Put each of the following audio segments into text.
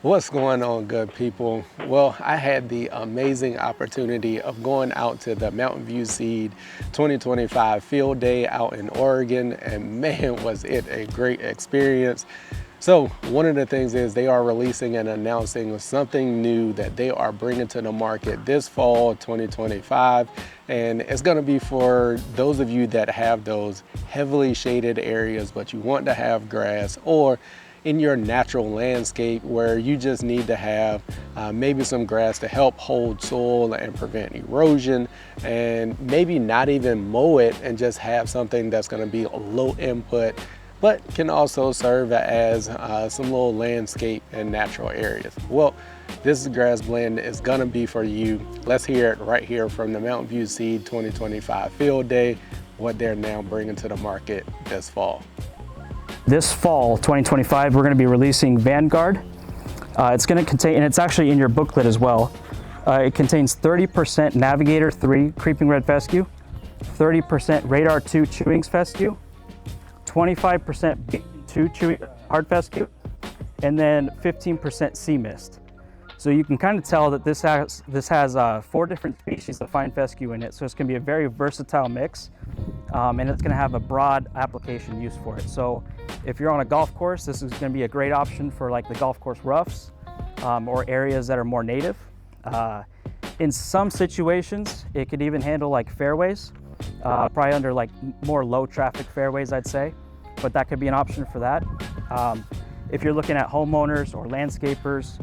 What's going on, good people? Well, I had the amazing opportunity of going out to the Mountain View Seed 2025 field day out in Oregon, and man, was it a great experience. So one of the things is they are releasing and announcing something new that they are bringing to the market this fall 2025, and it's going to be for those of you that have those heavily shaded areas but you want to have grass, or in your natural landscape where you just need to have maybe some grass to help hold soil and prevent erosion, and maybe not even mow it and just have something that's going to be a low input but can also serve as some little landscape and natural areas. Well, this grass blend is gonna be for you. Let's hear it right here from the Mountain View Seed 2025 field day, what they're now bringing to the market this fall. This fall, 2025, we're gonna be releasing Vanguard. It's gonna contain, and it's actually in your booklet as well, it contains 30% Navigator 3 Creeping Red Fescue, 30% Radar 2 Chewings Fescue, 25% 2 chewing hard fescue, and then 15% sea mist. So you can kind of tell that this has 4 different species of fine fescue in it. So it's going to be a very versatile mix, and it's going to have a broad application use for it. So if you're on a golf course, this is going to be a great option for like the golf course roughs or areas that are more native. In some situations, it could even handle like fairways, probably under like more low traffic fairways, I'd say, but that could be an option for that. If you're looking at homeowners or landscapers,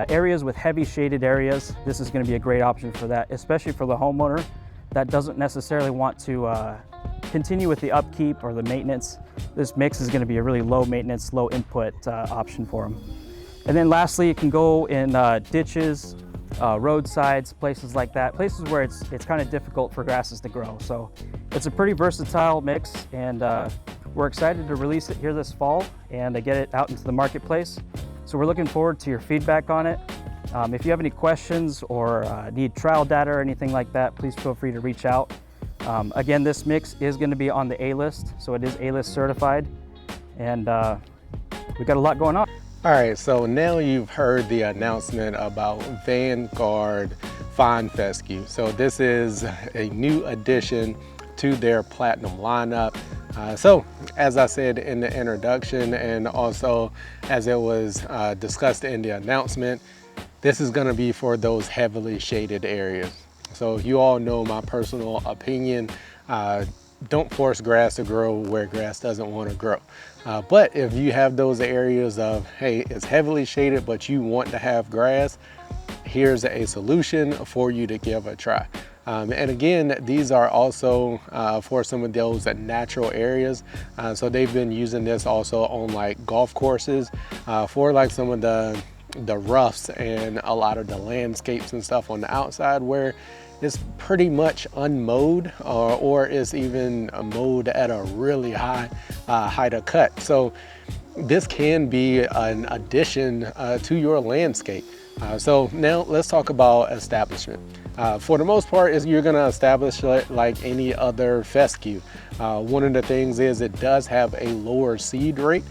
areas with heavy shaded areas, this is going to be a great option for that, especially for the homeowner that doesn't necessarily want to continue with the upkeep or the maintenance. This mix is going to be a really low maintenance, low input option for them. And then lastly, it can go in ditches, roadsides, places like that, places where it's kind of difficult for grasses to grow. So it's a pretty versatile mix, and we're excited to release it here this fall and to get it out into the marketplace. So we're looking forward to your feedback on it. If you have any questions or need trial data or anything like that, please feel free to reach out. Again, this mix is going to be on the A-list, so it is A-list certified, and we've got a lot going on. All right, so now you've heard the announcement about Vanguard Fine Fescue. So this is a new addition to their Platinum lineup. So as I said in the introduction, and also as it was discussed in the announcement, this is gonna be for those heavily shaded areas. So you all know my personal opinion. Don't force grass to grow where grass doesn't want to grow. But if you have those areas of, hey, it's heavily shaded, but you want to have grass, here's a solution for you to give a try. And again, these are also for some of those natural areas. So they've been using this also on like golf courses for like some of the roughs and a lot of the landscapes and stuff on the outside where it's pretty much unmowed, or is even mowed at a really high height of cut. So this can be an addition to your landscape. So now let's talk about establishment. For the most part, you're gonna establish like any other fescue. One of the things is it does have a lower seed rate.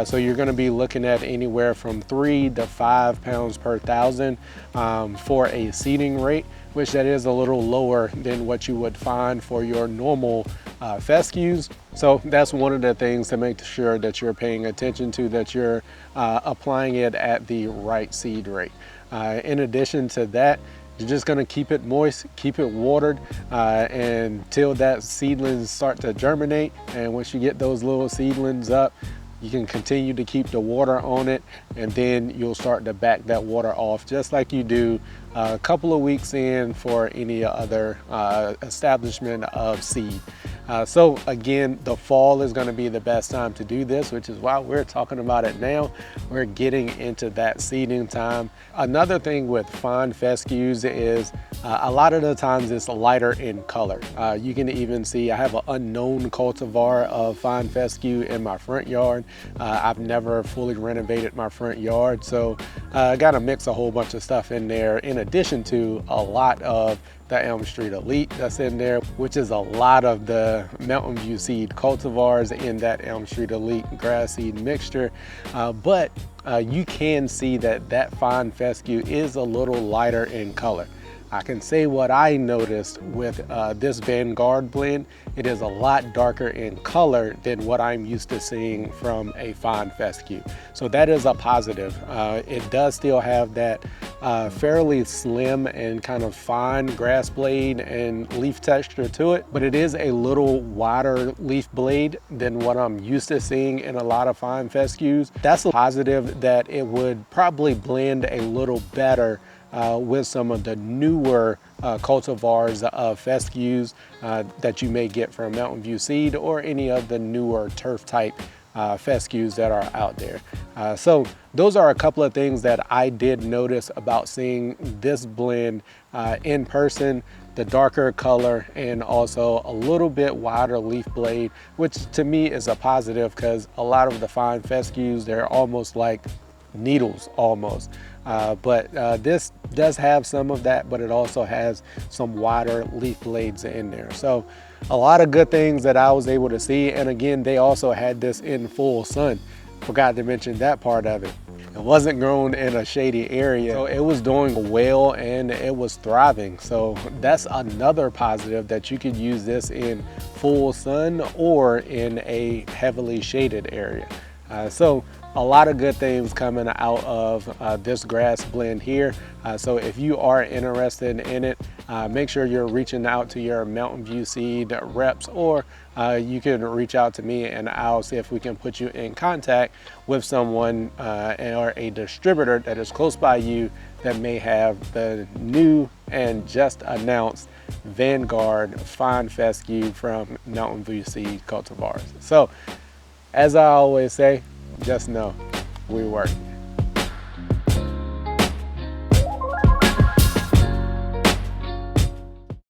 So you're gonna be looking at anywhere from 3 to 5 pounds per thousand for a seeding rate, which that is a little lower than what you would find for your normal fescues. So that's one of the things to make sure that you're paying attention to, that you're applying it at the right seed rate. In addition to that, you're just gonna keep it moist, keep it watered until that seedlings start to germinate. And once you get those little seedlings up, you can continue to keep the water on it, and then you'll start to back that water off just like you do a couple of weeks in for any other establishment of seed. So again, the fall is going to be the best time to do this, which is why we're talking about it now. We're getting into that seeding time. Another thing with fine fescues is a lot of the times it's lighter in color. You can even see I have an unknown cultivar of fine fescue in my front yard. I've never fully renovated my front yard, so I got to mix a whole bunch of stuff in there in addition to a lot of the Elm Street Elite that's in there, which is a lot of the Mountain View seed cultivars in that Elm Street Elite grass seed mixture. But you can see that that fine fescue is a little lighter in color. I can say what I noticed with this Vanguard blend, it is a lot darker in color than what I'm used to seeing from a fine fescue. So that is a positive. It does still have that fairly slim and kind of fine grass blade and leaf texture to it, but it is a little wider leaf blade than what I'm used to seeing in a lot of fine fescues. That's a positive, that it would probably blend a little better with some of the newer cultivars of fescues that you may get from Mountain View Seed or any of the newer turf type fescues that are out there. So those are a couple of things that I did notice about seeing this blend in person. The darker color and also a little bit wider leaf blade, which to me is a positive, because a lot of the fine fescues, they're almost like needles almost. But this does have some of that, but it also has some wider leaf blades in there. So a lot of good things that I was able to see. And again, they also had this in full sun. Forgot to mention that part of it. It wasn't grown in a shady area, so it was doing well and it was thriving. So that's another positive, that you could use this in full sun or in a heavily shaded area. So a lot of good things coming out of this grass blend here. So if you are interested in it, make sure you're reaching out to your Mountain View Seed reps, or you can reach out to me and I'll see if we can put you in contact with someone or a distributor that is close by you that may have the new and just announced Vanguard fine fescue from Mountain View Seed cultivars. So as I always say, just know we work.